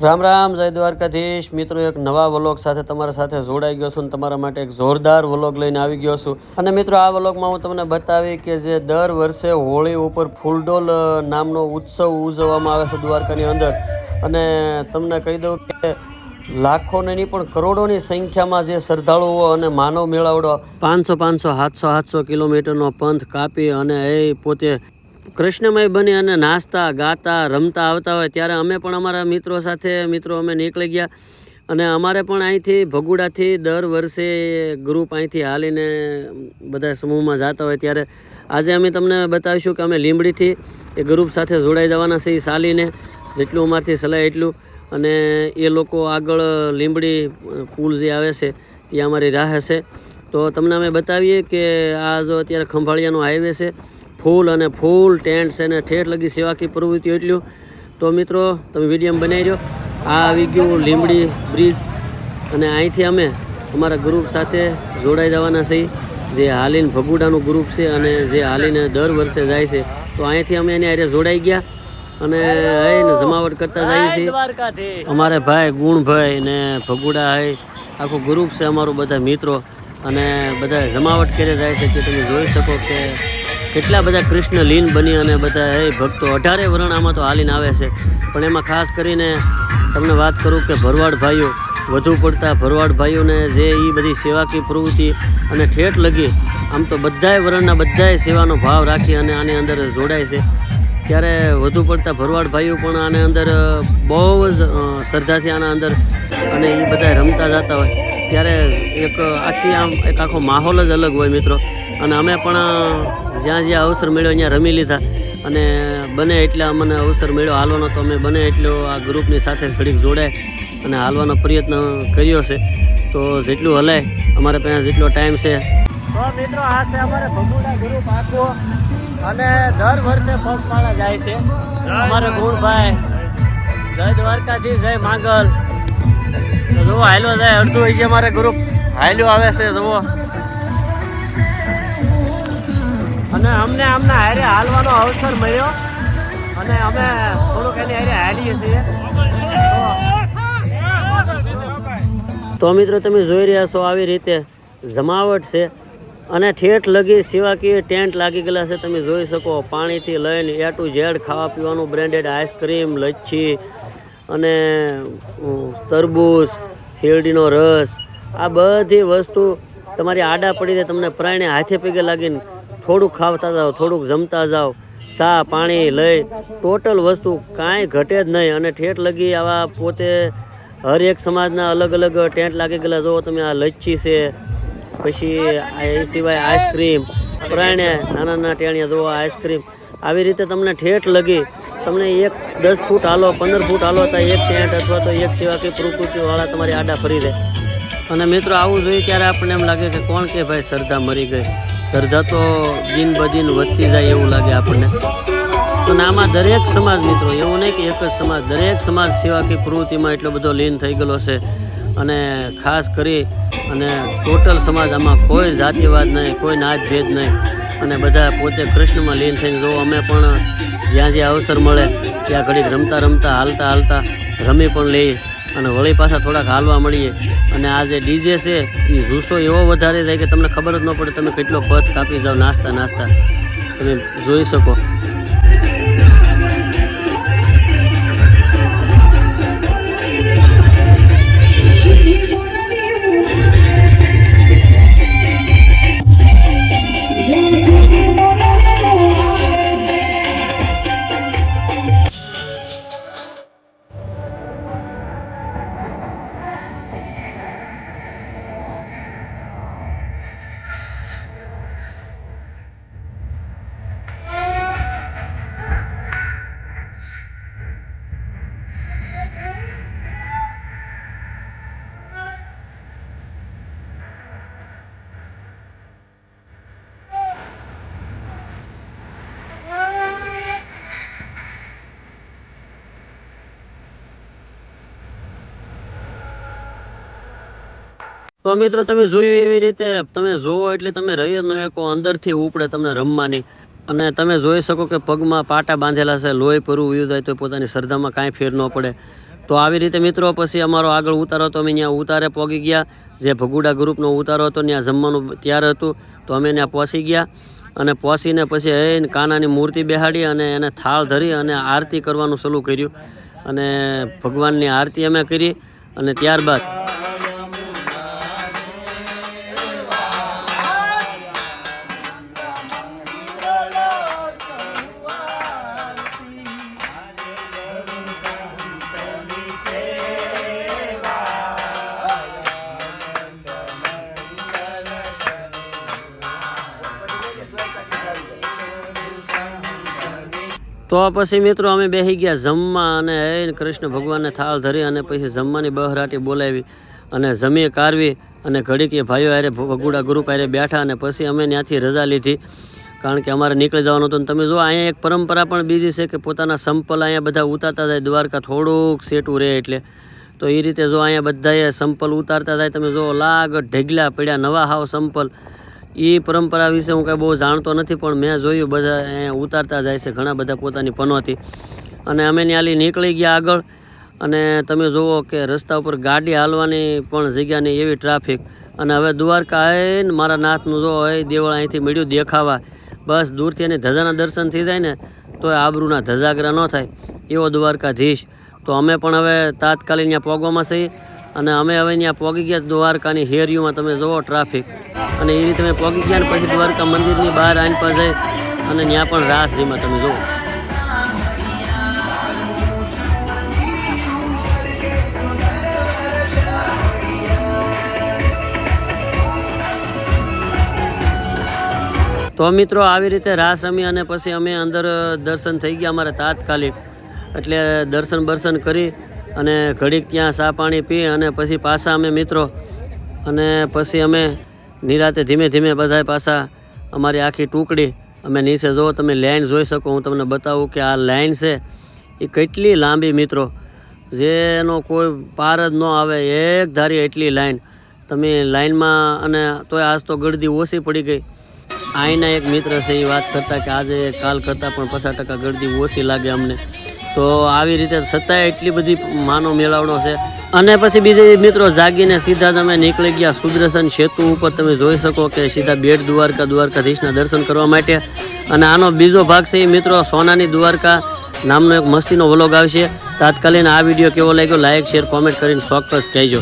રામ રામ, જય દ્વારકાધીશ મિત્રો. એક નવા વ્લોગ સાથે તમારા સાથે જોડાઈ ગયો છું અને તમારા માટે એક જોરદાર વ્લોગ લઈને આવી ગયો છું. અને મિત્રો, આ વ્લોગમાં હું તમને બતાવી કે જે દર વર્ષે હોળી ઉપર ફૂલડોલ નામનો ઉત્સવ ઉજવવામાં આવે છે દ્વારકાની અંદર. અને તમને કહી દઉં કે લાખોને નહીં પણ કરોડોની સંખ્યામાં જે શ્રદ્ધાળુઓ અને માનવ મેળાવડો 500 700 કિલોમીટરનો પંથ કાપી અને એ પોતે કૃષ્ણમય બની અને નાચતા ગાતા રમતા આવતા હોય ત્યારે અમે પણ અમારા મિત્રો અમે નીકળી ગયા. અને અમારે પણ અહીંથી ભગુડાથી દર વર્ષે ગ્રુપ અહીંથી હાલીને બધા સમૂહમાં જતા હોય ત્યારે આજે અમે તમને બતાવીશું કે અમે લીંબડીથી એ ગ્રુપ સાથે જોડાઈ જવાના છે. ચાલીને જેટલું અમારથી સલાહ એટલું. અને એ લોકો આગળ લીંબડી પુલ જે આવે છે ત્યાં અમારી રાહ છે. તો તમને અમે બતાવીએ કે આ જો અત્યારે ખંભાળિયાનો હાઈવે છે, ફૂલ ટેન્ટ છે ને ઠેઠ લગી સેવાકીય પ્રવૃત્તિઓ એટલું. તો મિત્રો, તમે વિડીયો બનાવી રહ્યો. આ આવી ગયું લીંબડી બ્રિજ અને અહીંથી અમે અમારા ગ્રુપ સાથે જોડાઈ જવાના છીએ. જે હાલીને ભગુડાનું ગ્રુપ છે અને જે હાલીને દર વર્ષે જાય છે. તો અહીંથી અમે એની હારે જોડાઈ ગયા અને એને જમાવટ કરતા જઈએ છીએ. અમારે ભાઈ ગુણભાઈ ને ભગુડા હે આખું ગ્રુપ છે અમારું, બધા મિત્રો અને બધા જમાવટ કરે જાય છે. કે તમે જોઈ શકો કે કેટલા બધા કૃષ્ણ લીન બની અને બધા એ ભક્તો 18 વરણ આમાં તો હાલીને આવે છે. પણ એમાં ખાસ કરીને તમને વાત કરું કે ભરવાડ ભાઈઓ, વધુ પડતા ભરવાડ ભાઈઓને જે એ બધી સેવાકીય પ્રવૃત્તિ અને ઠેઠ લગી આમ તો બધાય વરણના બધાય સેવાનો ભાવ રાખી અને આની અંદર જોડાય છે. ત્યારે વધુ પડતા ભરવાડ ભાઈઓ પણ આને અંદર બહુ જ શ્રદ્ધાથી આના અંદર અને એ બધા રમતા જતા હોય ત્યારે એક આખો માહોલ જ અલગ હોય મિત્રો. અને અમે પણ જ્યાં અવસર મળ્યો ત્યાં રમી લીધા અને બને એટલે અમને અવસર મળ્યો હાલવાનો તો અમે બને એટલો આ ગ્રુપની સાથે ઘડીક જોડાય અને હાલવાનો પ્રયત્ન કર્યો છે. તો જેટલું હલાય અમારે પાસે જેટલો ટાઈમ છે. તો મિત્રો, આ છે અમારે ભગુડા ગ્રુપ આખો અને દર વર્ષે પગપાળા જાય છે. અમારે ગુણભાઈ, જય દ્વારકાધીશ, જય માંગલ. તો જુઓ હાલ્યો જાય, અડધું હોય છે અમારે ગ્રુપ હાલ્યો આવે છે જુઓ. અને અમને આમના હારે હાલવાનો અવસર મળ્યો અને અમે થોડુંક એની હારે હાલીએ છીએ. તો મિત્રો, તમે જોઈ રહ્યા છો આવી રીતે જમાવટ છે અને ઠેઠ લગી સેવાકીય ટેન્ટ લાગી ગયેલા છે. તમે જોઈ શકો પાણીથી લઈને A to Z ખાવા પીવાનું, બ્રેન્ડેડ આઈસ્ક્રીમ, લચ્છી અને તરબૂચ, શેરડીનો રસ, આ બધી વસ્તુ તમારી આડા પડી જાય. તમને પ્રાણે હાથે પગે લાગીને થોડુંક ખાવતા જાઓ, થોડુંક જમતા જાઓ, ચા પાણી લઈ ટોટલ વસ્તુ કાંઈ ઘટે જ નહીં. અને ઠેઠ લગી આવા પોતે હર એક સમાજના અલગ અલગ ટેન્ટ લાગી ગયેલા. જુઓ તમે, આ લચ્છી છે, પછી એ સિવાય આઈસ્ક્રીમ, પ્રાણે નાના ટેણિયા જુઓ આઈસ્ક્રીમ. આવી રીતે તમને ઠેઠ લગી તમને 10 ફૂટ હાલો, 15 ફૂટ હાલો તો એક ટેન્ટ અથવા તો એક સેવાકીય પ્રકૃતિવાળા તમારી આડા ફરી દે. અને મિત્રો, આવું જોઈએ ત્યારે આપણને એમ લાગે કે કોણ કે ભાઈ શ્રદ્ધા મરી ગઈ. શ્રદ્ધા તો દિન બદિન વધતી જાય એવું લાગે આપણને. અને આમાં દરેક સમાજ મિત્રો, એવું નહીં કે એક જ સમાજ, દરેક સમાજ સેવાકીય પ્રવૃત્તિમાં એટલો બધો લીન થઈ ગયેલો છે. અને ખાસ કરી અને ટોટલ સમાજ, આમાં કોઈ જાતિવાદ નહીં, કોઈ નાત ભેદ નહીં અને બધા પોતે કૃષ્ણમાં લીન થઈને જો અમે પણ જ્યાં અવસર મળે ત્યાં ઘડીક રમતા હાલતા રમી પણ લઈએ અને વળી પાછા થોડાક હાલવા મળીએ. અને આ જે ડીજે છે એ જુસ્સો એવો વધારે જાય કે તમને ખબર જ ન પડે તમે કેટલો પથ કાપી જાઓ નાસ્તા તમે જોઈ શકો. તો મિત્રો, તમે જોયું એવી રીતે તમે જોવો એટલે તમે રહી જ ન શકો, અંદરથી ઉપડે તમને રમવાની. અને તમે જોઈ શકો કે પગમાં પાટા બાંધેલા છે, લોહી પરવું વયું જાય તો પોતાની શ્રદ્ધામાં કાંઈ ફેર ન પડે. તો આવી રીતે મિત્રો પછી અમારો આગળ ઉતારો હતો, અમે ત્યાં ઉતારે પહોંચી ગયા. જે ભગુડા ગ્રુપનો ઉતારો હતો ત્યાં જમવાનું તૈયાર હતું, તો અમે ત્યાં પહોંચી ગયા. અને પહોંચીને પછી કાનાની મૂર્તિ બેહાડી અને એને થાળ ધરી અને આરતી કરવાનું શરૂ કર્યું. અને ભગવાનની આરતી અમે કરી. અને ત્યારબાદ તો પછી મિત્રો અમે બેસી ગયા જમવા. અને કૃષ્ણ ભગવાનને થાળ ધરી અને પછી જમવાની બહરાટી બોલાવી અને જમી કાઢવી. અને ઘડીક એ ભાઈઓ હારે ભગુડા ગ્રુપ હારે બેઠા. અને પછી અમે ત્યાંથી રજા લીધી, કારણ કે અમારે નીકળી જવાનું હતું. તમે જો અહીંયા એક પરંપરા પણ બીજી છે કે પોતાના સંપલ અહીંયા બધા ઉતારતા જાય. દ્વારકા થોડુંક સેટું રહે એટલે, તો એ રીતે જો અહીંયા બધાએ સંપલ ઉતારતા જાય. તમે જો લાગ ઢગલા પડ્યા નવા હાવ સંપલ. એ પરંપરા વિશે હું કાંઈ બહુ જાણતો નથી, પણ મેં જોયું બધા અહીંયા ઉતારતા જાય છે ઘણા બધા પોતાની પનોતી. અને અમે ત્યાંથી નીકળી ગયા આગળ. અને તમે જુઓ કે રસ્તા ઉપર ગાડી હાલવાની પણ જગ્યા નહીં, એવી ટ્રાફિક. અને હવે દ્વારકા આવીને મારા નાથનું જો દેવળ અહીંથી મળ્યું દેખાવા. બસ દૂરથી એની ધજાના દર્શન થઈ જાય ને તો આબરૂના ધજાગરા ન થાય એવો દ્વારકાધીશ. તો અમે પણ હવે તાત્કાલિક ત્યાં પોગવામાં છીએ. અને અમે હવે ત્યાં પોગી ગયા દ્વારકાની હેરીઓમાં. તમે જુઓ ટ્રાફિક. અને એ રીતે અમે પોગી ગયા ને પછી દ્વારકા મંદિરની બહાર આવીને પર જઈ અને ત્યાં પણ રાસ રીમાં તમે જુઓ. તો મિત્રો આવી રીતે રાસ રમી અને પછી અમે અંદર દર્શન થઈ ગયા અમારે તાત્કાલિક. એટલે દર્શન બર્શન કરી અને ઘડીક ત્યાં ચા પાણી પી અને પછી પાછા અમે મિત્રો અને પછી અમે નિરાતે ધીમે ધીમે બધા પાછા અમારી આખી ટુકડી અમે નીચે જો તમે લાઈન જોઈ શકો. હું તમને બતાવું કે આ લાઈન છે એ કેટલી લાંબી મિત્રો, જેનો કોઈ પાર જ ન આવે. એક ધારી એટલી લાઈન તમે લાઈનમાં. અને તોય આજ તો ગળદી ઓછી પડી ગઈ. અહીંના એક મિત્ર છે એ વાત કરતા કે આજે કાલ કરતાં પણ 50% ગળદી ઓછી લાગે અમને. તો આવી રીતે છતાંય એટલી બધી માનો મેળાવડો છે. અને પછી બીજે મિત્રો જાગીને સીધા જ અમે નીકળી ગયા સુદર્શન સેતુ ઉપર. તમે જોઈ શકો કે સીધા બેટ દ્વારકાધીશના દર્શન કરવા માટે. અને આનો બીજો ભાગ છે મિત્રો સોનાની દ્વારકા નામનો એક મસ્તીનો વ્લોગ આવશે. તાત્કાલિક આ વિડીયો કેવો લાગ્યો લાઈક શેર કોમેન્ટ કરીને ચોક્કસ કહેજો.